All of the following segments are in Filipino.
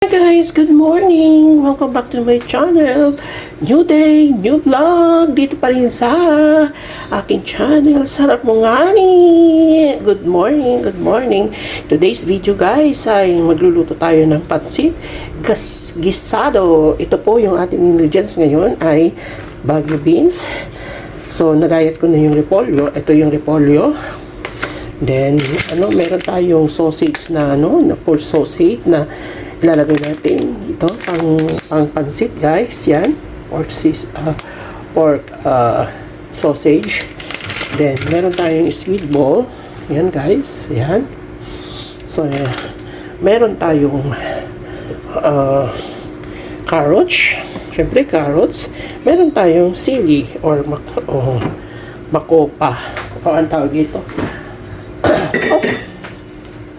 Hi guys, good morning! Welcome back to my channel. New day, new vlog. Dito pa rin sa aking channel. Sarap mo nga ni! Good morning, good morning. Today's video guys ay magluluto tayo ng pansit gisado. Ito po yung ating ingredients ngayon ay Baguio beans. So nagayat ko na yung repolyo. Ito yung repolyo. Then meron tayong sausage na na pork sausage na ilalagay natin ito pang pansit guys. Yan, pork sausage. Then meron tayong squid ball. Yan guys, yan. So meron tayong carrots. Syempre carrots. Meron tayong sili or makopa. Ang tawag dito.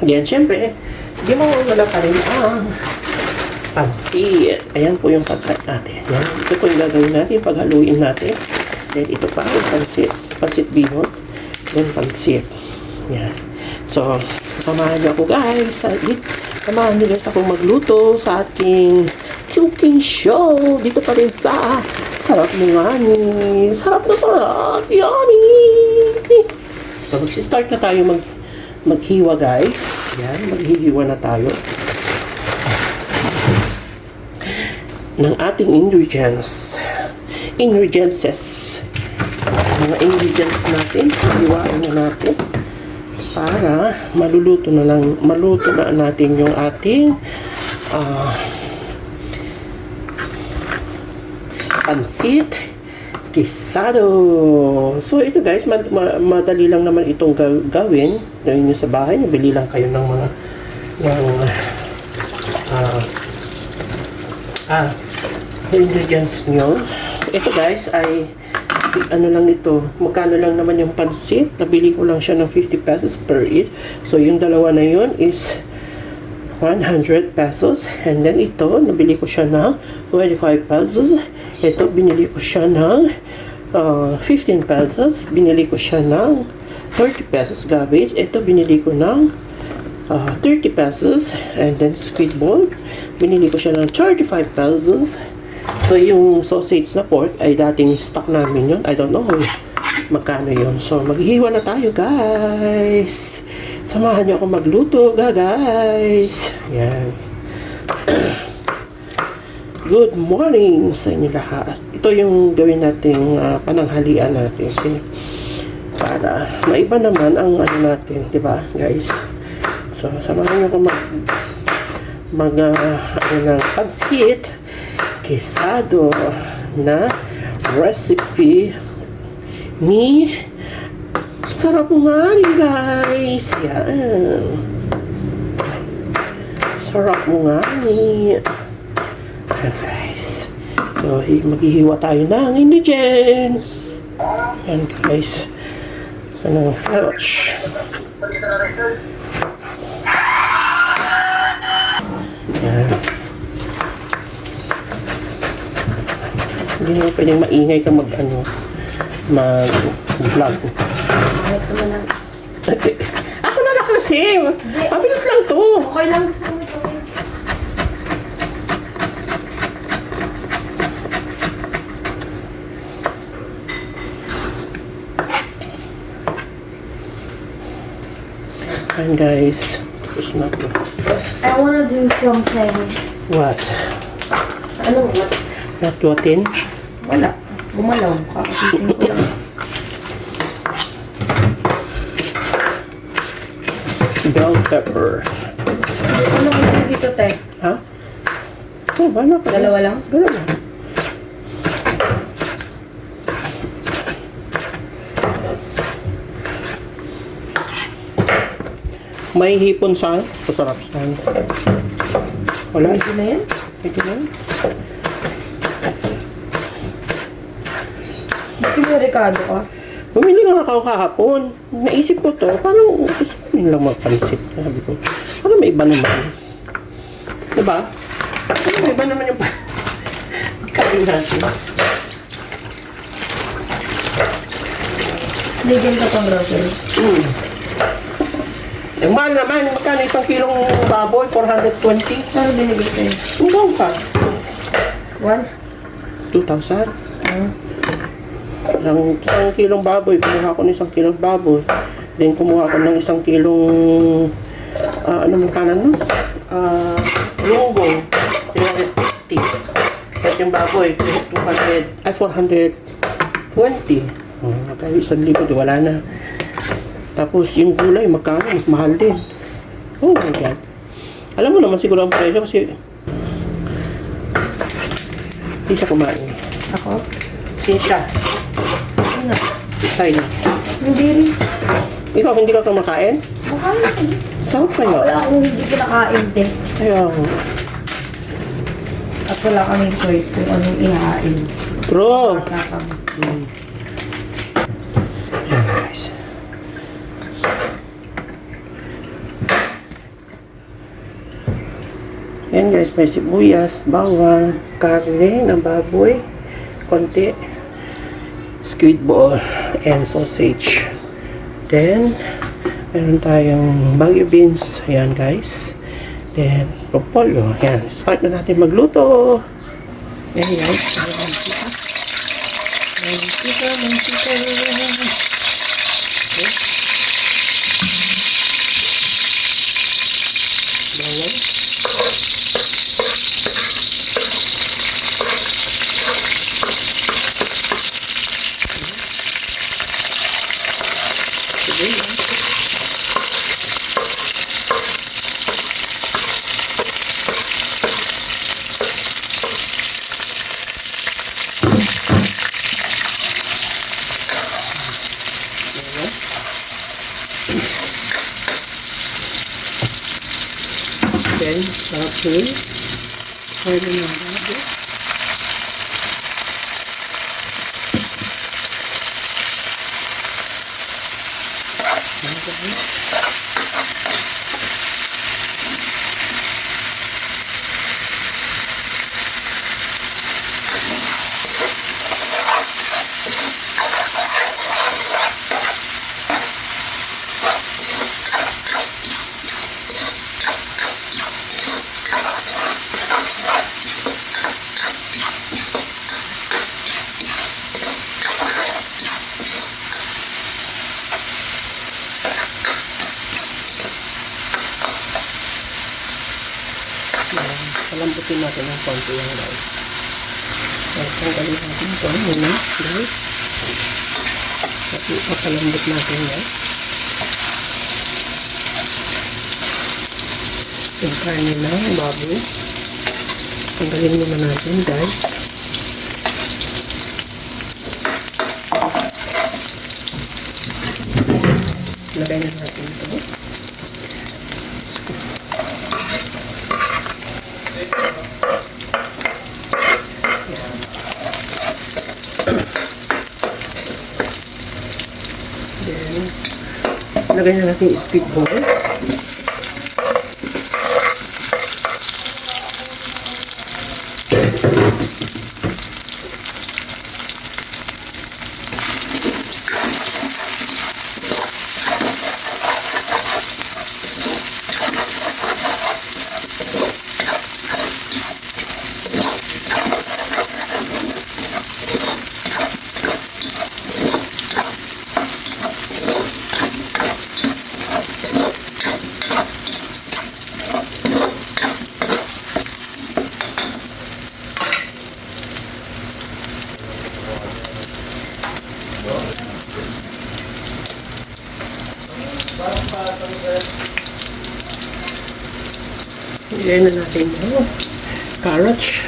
Yan, syempre di mo wala pa rin ang pansit. Ayan po yung pansit natin. Yan. Ito po yung gagawin natin. Paghaluin natin. Then ito pa yung pansit. Pansit bihon. Then pansit. Yan. So, samahan niyo ako guys. Samahan niyo guys ako magluto sa ating cooking show. Dito pa rin sa Sarap mo nga ni. Sarap na sarap. Yummy! So, mag-start na tayo maghiwa guys. Yan, maghihiwa na tayo ng ating ingredients. Mga ingredients natin, hiwain na natin para maluto na natin yung ating pansit gisado. So ito guys, madali lang naman itong gawin nyo sa bahay. Bili lang kayo ng mga ingredients nyo. Ito guys ay lang ito, magkano lang naman yung pansit. Nabili ko lang siya ng 50 pesos per each. So yung dalawa na yun is 100 pesos. And then ito, nabili ko siya ng 25 pesos. Ito, binili ko siya ng 15 pesos. Binili ko siya ng 30 pesos garbage. Ito, binili ko ng 30 pesos. And then squid ball, binili ko siya ng 35 pesos. So, yung sausage na pork ay dating stock namin yun. I don't know magkano yun. So, maghihiwa na tayo, guys. Samahan niyo ako magluto, guys. Yan. Good morning sa inyo lahat. Ito yung gawin nating pananghalian natin. Para maiba naman ang natin, di ba, guys? So, samahan niyo ako ng pansit gisado na recipe ni Sarap mo nga rin, guys. Yan. Sarap mo nga rin. Yan, guys. So, maghihiwa tayo ng ingredients. Yan, guys. Carrots. Yan. Hindi naman pwedeng maingay ka mag-vlog. Ako na lang kasi. Mabilis lang to. Okay lang. And guys, tapos na to. I wanna do something. What? Ano what? Natwatin? Wala. Gumalaw. Kakasising ko lang. Bell pepper. Ano ko dito, te? Ha? Oh, ano pa? Dalawa lang? Dalawa. May hipon saan? Pasarap saan? Wala? Ito na yan? Ito na? Bakit mo Ricardo ka? Bumili nga ako kahapon. Naisip ko to, parang gusto ko nilang magpansit. Sabi ko, parang may iba naman. Diba? Parang may iba naman yung pagkain natin. Ligyan ka pang grocery. Ang mahal naman, magkano isang kilong baboy? 420? Ano binigay sa'yo? 2,000. 2,000? Ah. Isang kilong baboy, kumuha ko ng isang kilong baboy. Then kumuha ko ng isang kilong, ano mo kanan no? Lunggong, 350. At yung baboy, 420. Kaya 1,000, wala na. Tapos yung gulay, magkano? Mas mahal din. Oh my God. Alam mo naman siguro ang presyo kasi hindi siya kumain. Ako? Hindi siya. Ano? Tayo. Hindi rin. Ikaw, hindi ka kumakain? Makain. Sarap kaya. Wala akong hindi kinakain din. Ayaw. At wala kaming choice kung anong ihain. Bro! Bata kami. Ayan guys. Ayan guys, may sibuyas, bawang, karne ng baboy, konti, squid ball, and sausage. Then, meron tayong bagyo beans. Ayan guys. Then, propolyo. Ayan, start na natin magluto. Ayan guys. Mantika. Okay. Bawang. Then, tapos, pwede na bago. Palambutin natin ng konti lang guys. Tanggalin natin ito muna guys. Kasi papalambot natin guys. Yung karne na, baboy. Tanggalin muna natin guys. Lagay na natin ito. Then, lagay na natin yung squid ball. Ilagay na natin yung carrots.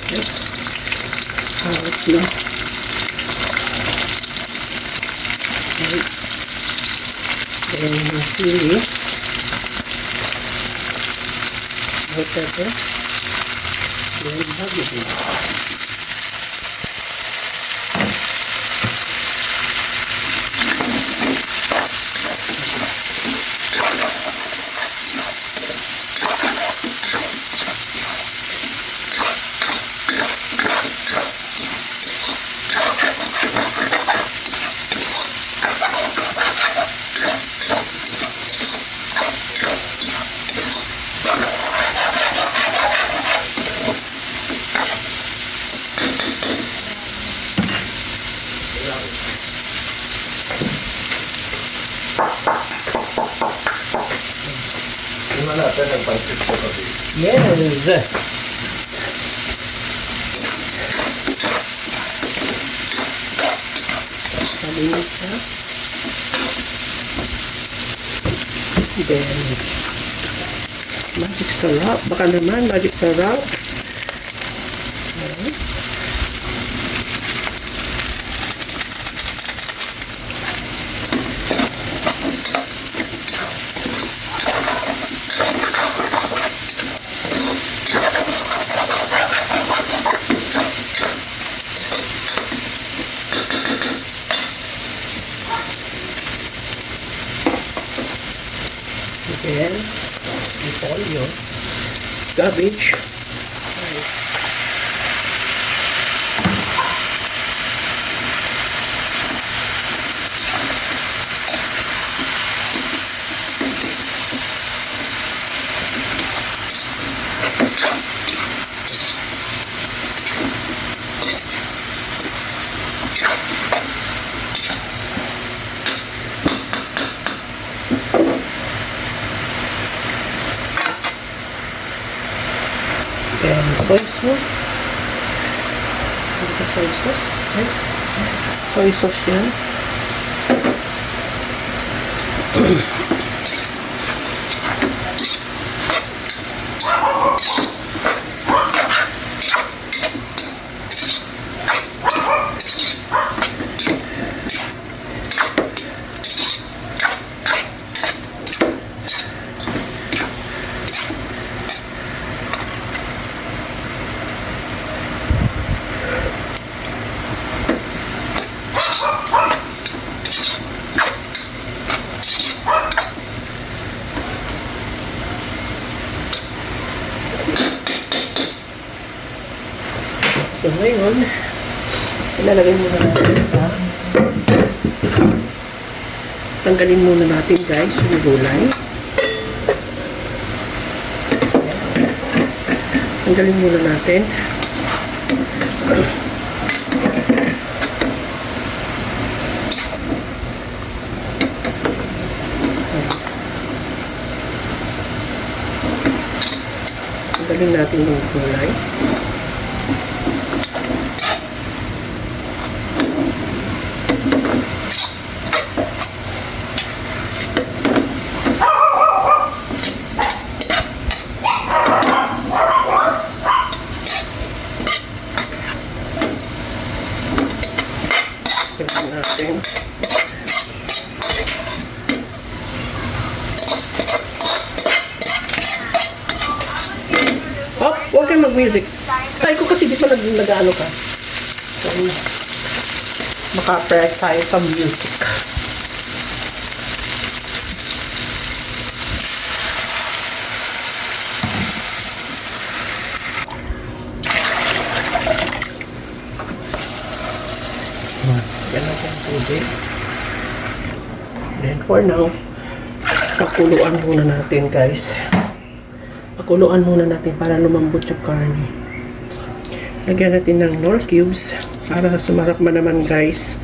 Yes. Carrots na. Okay. Then yung sili. Hot pepper. Then bago din. ng pansit ko kasi. Yes! Malinis na. Then, magic sarap. Baka naman, magic sarap. Okay. Then, repolyo, cabbage, then soy sauce. Ito soy sauce. Okay. Soy sauce yan. So ngayon, ilalagay muna natin sa tanggalin muna natin guys yung gulay. Tanggalin muna natin. Tanggalin natin yung gulay. Tanggalin natin. Oh, huwag kayong mag-music. Tayo ko kasi di pa nag-ano ka. So, maka-press tayo sa music. Yan lang yung tubig. Then for now, pakuluan muna natin guys. Pakuluan muna natin para lumambot yung karne. Lagyan natin ng Knorr cubes para sumarap man naman guys.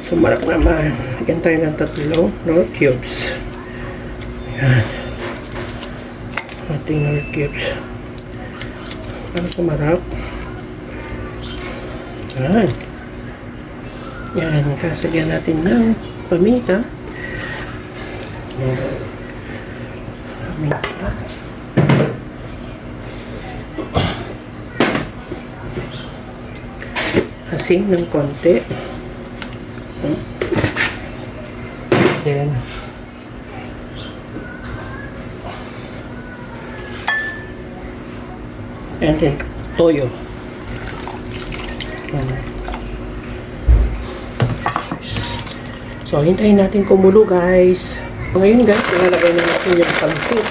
Sumarap naman. Lagyan tayo ng 3 Knorr cubes. Ayan. Ating Knorr cubes. Para sumarap. Ayan. Yan, kasagyan natin ng paminta. Paminta. Asin ng konti. Then, and then, toyo. So, hintayin natin kumulo, guys. Ngayon, guys, ilalagay na natin yung pansit.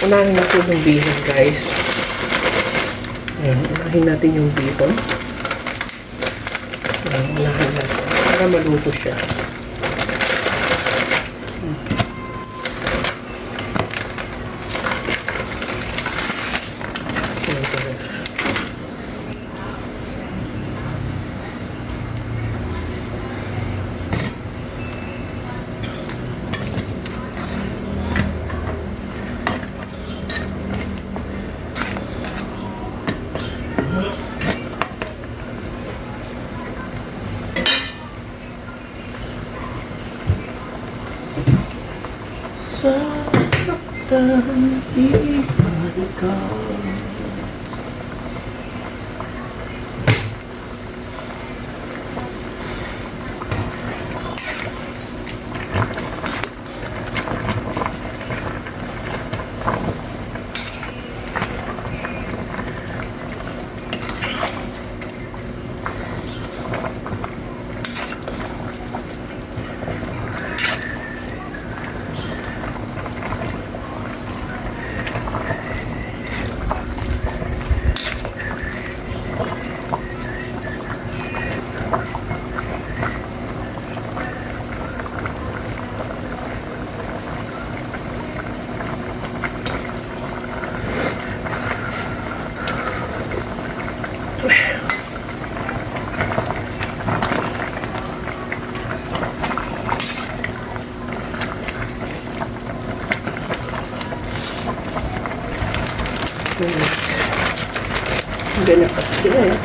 Unahin natin yung bihon, guys. Ayan, unahin natin yung bihon. Ayan, unahin natin. Para maluto siya. kitang ibalikan. Ganyan pa sila eh.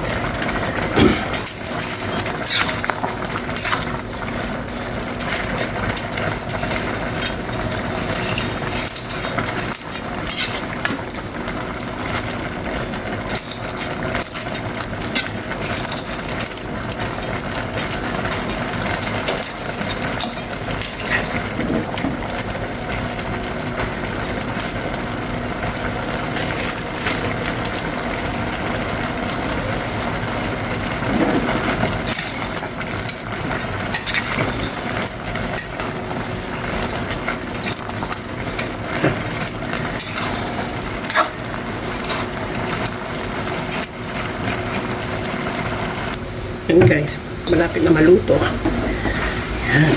Yan guys, malapit na maluto. Yan.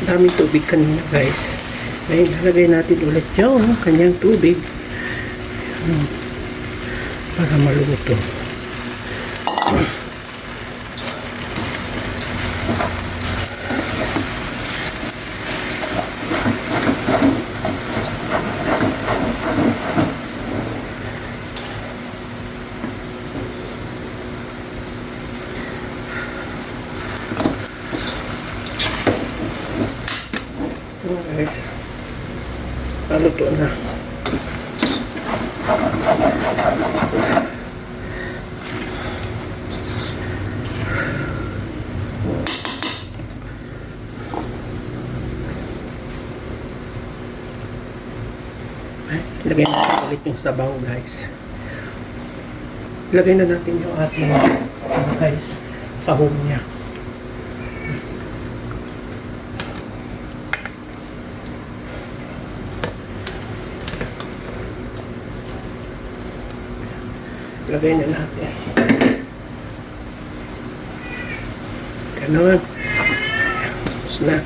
Daming tubig kanina guys. Ngayon lalagay natin ulit yung kanyang tubig. Yan. Para maluto. Okay. Naluto na. Lagay natin ulit yung sabaw guys. Lagay na natin yung ating guys sahog niya. Lagay na natin. Ganon. Tapos na.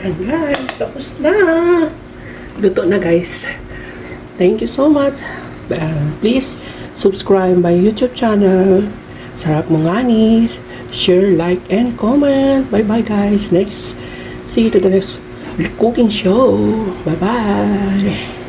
Ayan guys, tapos na. Luto na guys. Thank you so much. Please subscribe my YouTube channel. Sarap mo nganis. Share, like, and comment. Bye-bye guys. See you to the next cooking show. Bye-bye.